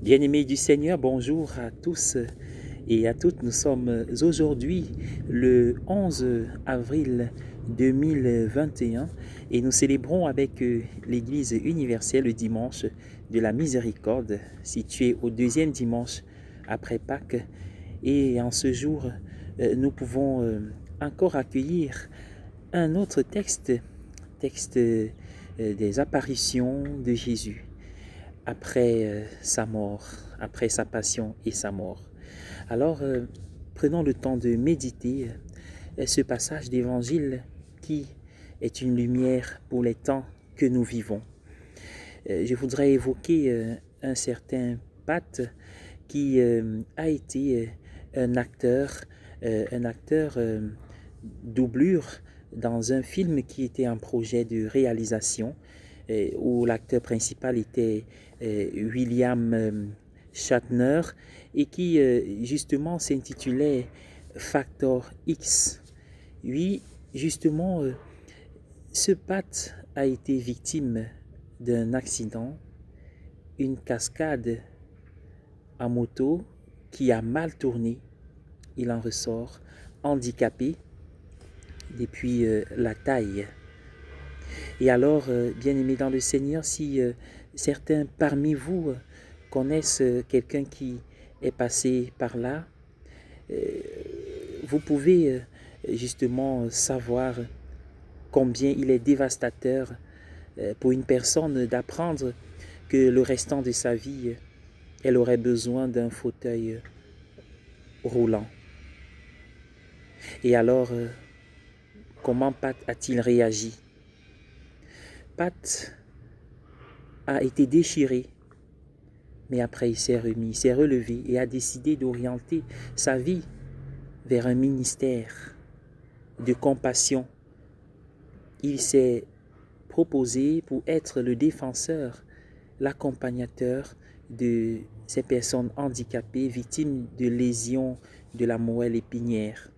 Bien-aimés du Seigneur, bonjour à tous et à toutes. Nous sommes aujourd'hui le 11 avril 2021 et nous célébrons avec l'Église universelle le dimanche de la miséricorde, situé au deuxième dimanche après Pâques. Et en ce jour, nous pouvons encore accueillir un autre texte des apparitions de Jésus après sa mort, après sa passion et sa mort. Alors, prenons le temps de méditer ce passage d'évangile qui est une lumière pour les temps que nous vivons. Je voudrais évoquer un certain Pat qui a été un acteur doublure dans un film qui était un projet de réalisation où l'acteur principal était William Shatner et qui justement s'intitulait Factor X. Oui, justement, ce Pat a été victime d'un accident, une cascade à moto qui a mal tourné. Il en ressort handicapé depuis la taille. Et alors, bien-aimés dans le Seigneur, si certains parmi vous connaissent quelqu'un qui est passé par là, vous pouvez justement savoir combien il est dévastateur pour une personne d'apprendre que le restant de sa vie, elle aurait besoin d'un fauteuil roulant. Et alors, comment Pat a-t-il réagi? Pat a été déchiré, mais après il s'est remis, il s'est relevé et a décidé d'orienter sa vie vers un ministère de compassion. Il s'est proposé pour être le défenseur, l'accompagnateur de ces personnes handicapées victimes de lésions de la moelle épinière.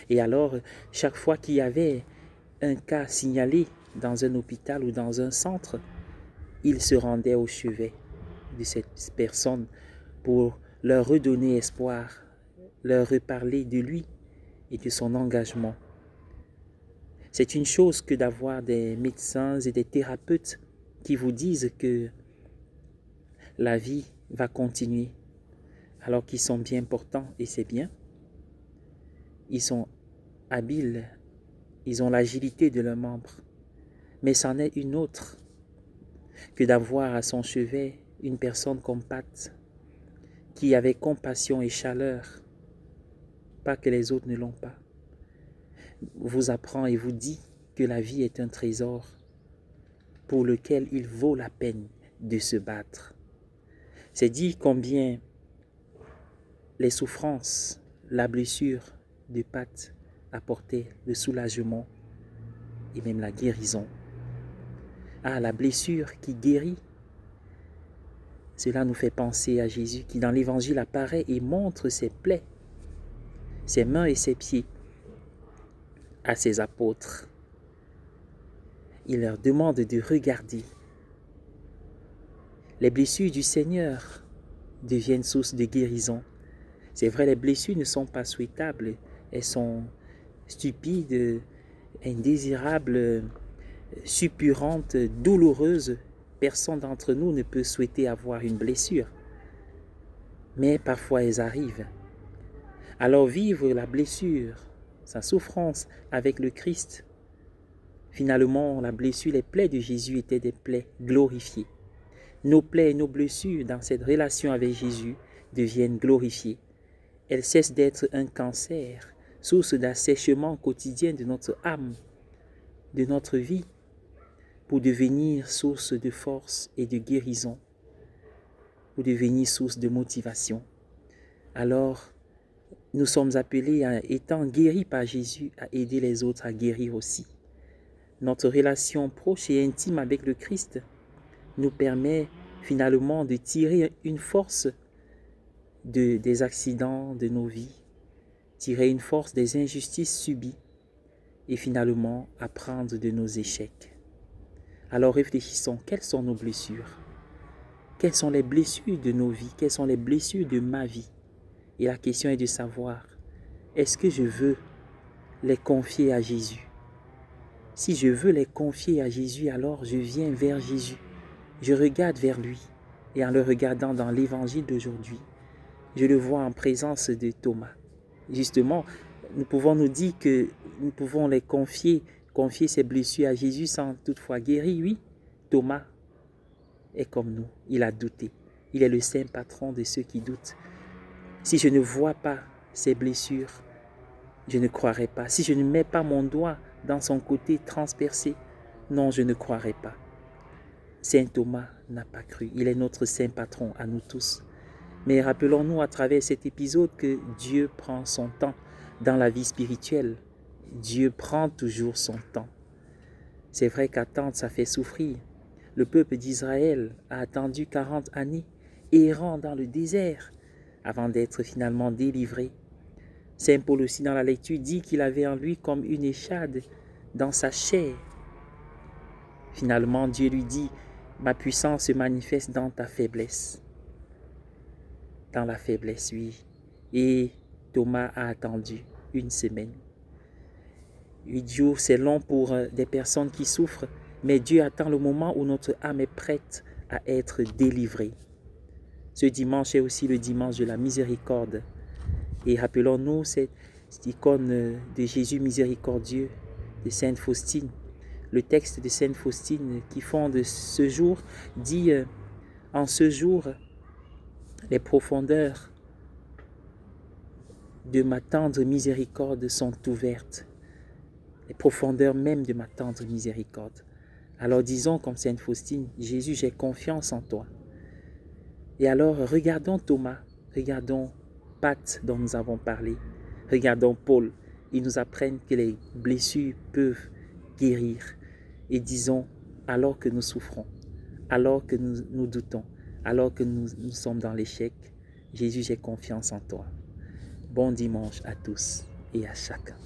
Et alors, chaque fois qu'il y avait un cas signalé dans un hôpital ou dans un centre, il se rendait au chevet de cette personne pour leur redonner espoir, leur reparler de lui et de son engagement. C'est une chose que d'avoir des médecins et des thérapeutes qui vous disent que la vie va continuer alors qu'ils sont bien portants et c'est bien. Ils sont habiles, ils ont l'agilité de leurs membres. Mais c'en est une autre que d'avoir à son chevet une personne comme Pat qui avait compassion et chaleur, pas que les autres ne l'ont pas, vous apprend et vous dit que la vie est un trésor pour lequel il vaut la peine de se battre. C'est dire combien les souffrances, la blessure de Pat apportaient le soulagement et même la guérison. Ah, la blessure qui guérit. Cela nous fait penser à Jésus qui dans l'évangile apparaît et montre ses plaies, ses mains et ses pieds à ses apôtres. Il leur demande de regarder. Les blessures du Seigneur deviennent source de guérison. C'est vrai, les blessures ne sont pas souhaitables, elles sont stupides, indésirables, suppurantes, douloureuses. Personne d'entre nous ne peut souhaiter avoir une blessure. Mais parfois elles arrivent. Alors vivre la blessure, sa souffrance avec le Christ. Finalement, la blessure, les plaies de Jésus étaient des plaies glorifiées. Nos plaies et nos blessures dans cette relation avec Jésus deviennent glorifiées. Elles cessent d'être un cancer, source d'assèchement quotidien de notre âme, de notre vie, pour devenir source de force et de guérison, pour devenir source de motivation. Alors, nous sommes appelés, étant guéris par Jésus, à aider les autres à guérir aussi. Notre relation proche et intime avec le Christ nous permet finalement de tirer une force des accidents de nos vies, tirer une force des injustices subies et finalement apprendre de nos échecs. Alors réfléchissons, quelles sont nos blessures? Quelles sont les blessures de nos vies? Quelles sont les blessures de ma vie? Et la question est de savoir, est-ce que je veux les confier à Jésus? Si je veux les confier à Jésus, alors je viens vers Jésus. Je regarde vers lui. Et en le regardant dans l'évangile d'aujourd'hui, je le vois en présence de Thomas. Justement, nous pouvons nous dire que nous pouvons les confier ses blessures à Jésus sans toutefois guérir. Oui, Thomas est comme nous. Il a douté. Il est le saint patron de ceux qui doutent. Si je ne vois pas ses blessures, je ne croirai pas. Si je ne mets pas mon doigt dans son côté transpercé, non, je ne croirai pas. Saint Thomas n'a pas cru. Il est notre saint patron à nous tous. Mais rappelons-nous à travers cet épisode que Dieu prend son temps dans la vie spirituelle. Dieu prend toujours son temps. C'est vrai qu'attendre, ça fait souffrir. Le peuple d'Israël a attendu 40 années, errant dans le désert, avant d'être finalement délivré. Saint Paul aussi dans la lecture dit qu'il avait en lui comme une échade dans sa chair. Finalement, Dieu lui dit, ma puissance se manifeste dans ta faiblesse. Dans la faiblesse, oui. Et Thomas a attendu une semaine. 8 jours, c'est long pour des personnes qui souffrent, mais Dieu attend le moment où notre âme est prête à être délivrée. Ce dimanche est aussi le dimanche de la miséricorde. Et rappelons-nous cette icône de Jésus miséricordieux, de Sainte Faustine. Le texte de Sainte Faustine qui fonde ce jour dit en ce jour, les profondeurs de ma tendre miséricorde sont ouvertes. Les profondeurs même de ma tendre miséricorde. Alors disons comme Sainte Faustine, Jésus, j'ai confiance en toi. Et alors regardons Thomas, regardons Pat dont nous avons parlé, regardons Paul. Ils nous apprennent que les blessures peuvent guérir. Et disons, alors que nous souffrons, alors que nous doutons, alors que nous sommes dans l'échec, Jésus, j'ai confiance en toi. Bon dimanche à tous et à chacun.